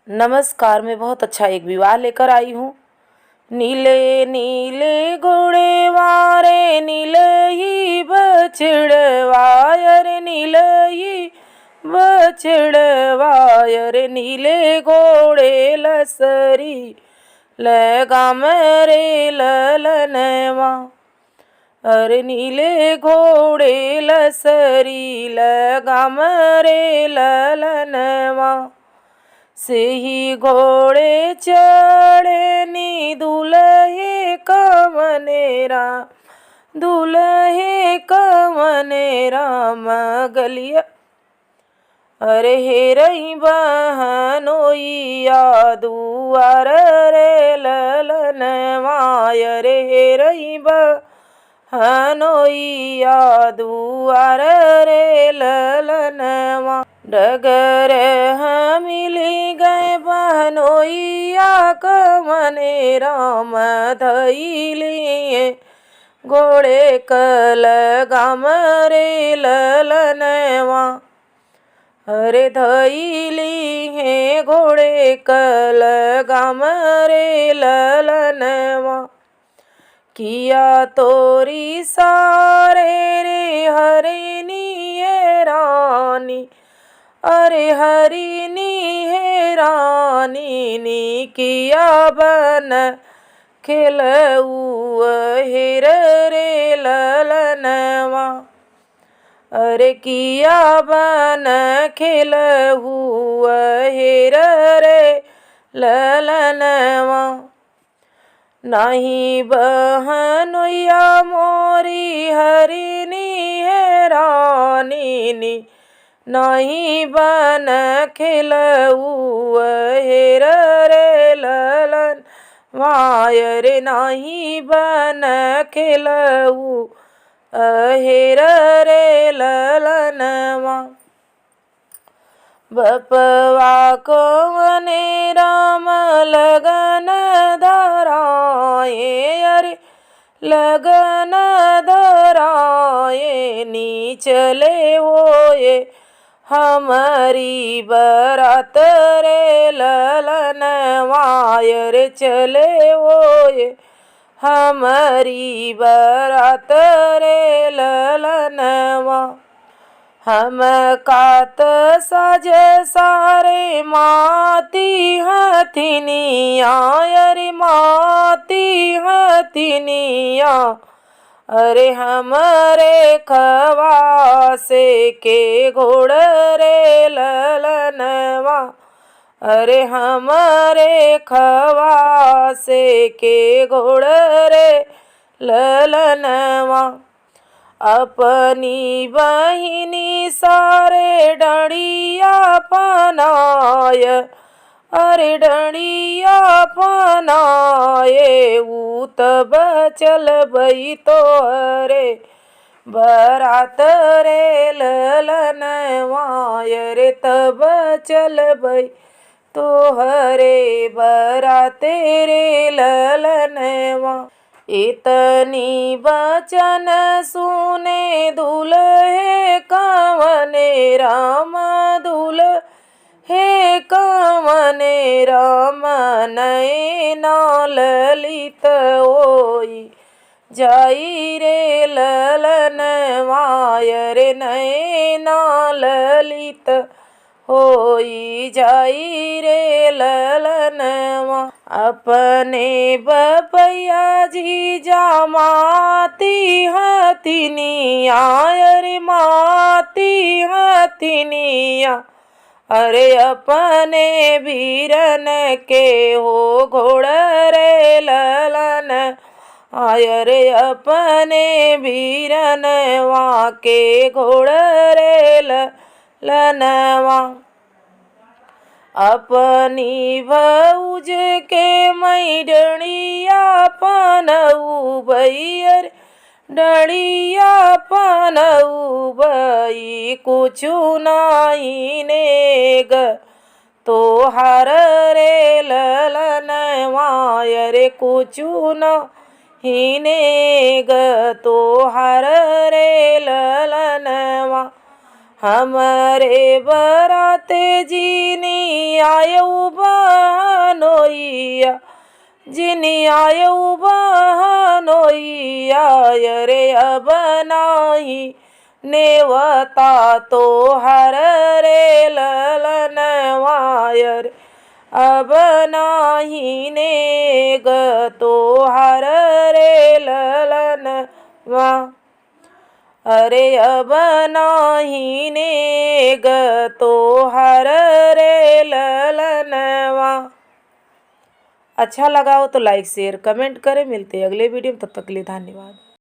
नमस्कार। मैं बहुत अच्छा एक विवाह लेकर आई हूँ। नीले नीले घोड़े वारे नील ही बछड़वायर नील ही बछड़वायर नीले घोड़े लसरी लगा मेरे ललनवा। अरे नीले घोड़े लसरी लगा मेरे ललनवा। से ही घोड़े चढ़े नी दुल्हे कवनेरा दुल्हे कवनेरा मगलिया। अरे हे रही बहनोइया दुआर रे ललनवा। अरे हे रही बहनोइया दुआर रे ललनवा। डगर मिली गए बहनोइया कवने राम धैलिए घोड़े कल गाम रे ललनवा। अरे धैली है घोड़े कल गाम रे ललनवा। किया तोरी सारे रे हरिनी है रानी। अरे हरिनी है रानी नी किया बन खेलऊ हेर रे ललनवा। अरे किया बन खेलऊ हेर रे ललनवा। नहीं बहनोइया मोरी हरिनी है रानी नी नहीं बन खेलऊ हेर रे ललन वायर नहीं बन खेलऊ हेर रे ललनवा। बपवा कवने राम लगन धराए। अरे लगन धराए नी चले होए हमारी बरात रे ललनवा। अरे चले होए हमारी बरात रे ललनवा। हम कात साज सारे माती हथिनिया। अरे माती हथिनिया। अरे हमरे खवासे के घोड़ रे ललनवा। अरे हमरे खवासे के घोड़ रे ललनवा। अपनी बहिनी सारे डणिया पनाय। अरे डणिया पनाए ऊ तब चल बई तो अरे बरात रे ललनवा। अरे तब चल बई तो हरे बराते रे ललनवा। इतनी बचन सुने दुल्हे कवने राम दुल्हे कवने राम। नैना ललित ओई जाई रे ललनवा। अरे नैना ललित होई जाई रे ललनवा। अपने बपैया जी जा माती हथिनिया। अरे माती हथिनिया। अरे अपने वीरन के हो घोड़ रे ललन। अरे अपने वीरन वहाँ के घोड़ रे ललनवा। अपनी भौज के मई डणिया पनऊ बई। अरे डणिया पनऊ बई कुछु नाही नेग तो हर रे ललनवा। अरे कुछु नाही नेग तो हर रे ललनवा। हमरे बराते जिनी आयऊ बहनोइया, जिनी आयऊ बहनोइया, रे अब नाही नेवता तो हर रे ललनवा, रे अब नाही नेग तो हर रे ललनवा, अरे अब नाही नेग तो हर रे ललनवा। अच्छा लगा हो तो लाइक शेयर कमेंट करें। मिलते हैं अगले वीडियो में, तब तक के लिए धन्यवाद।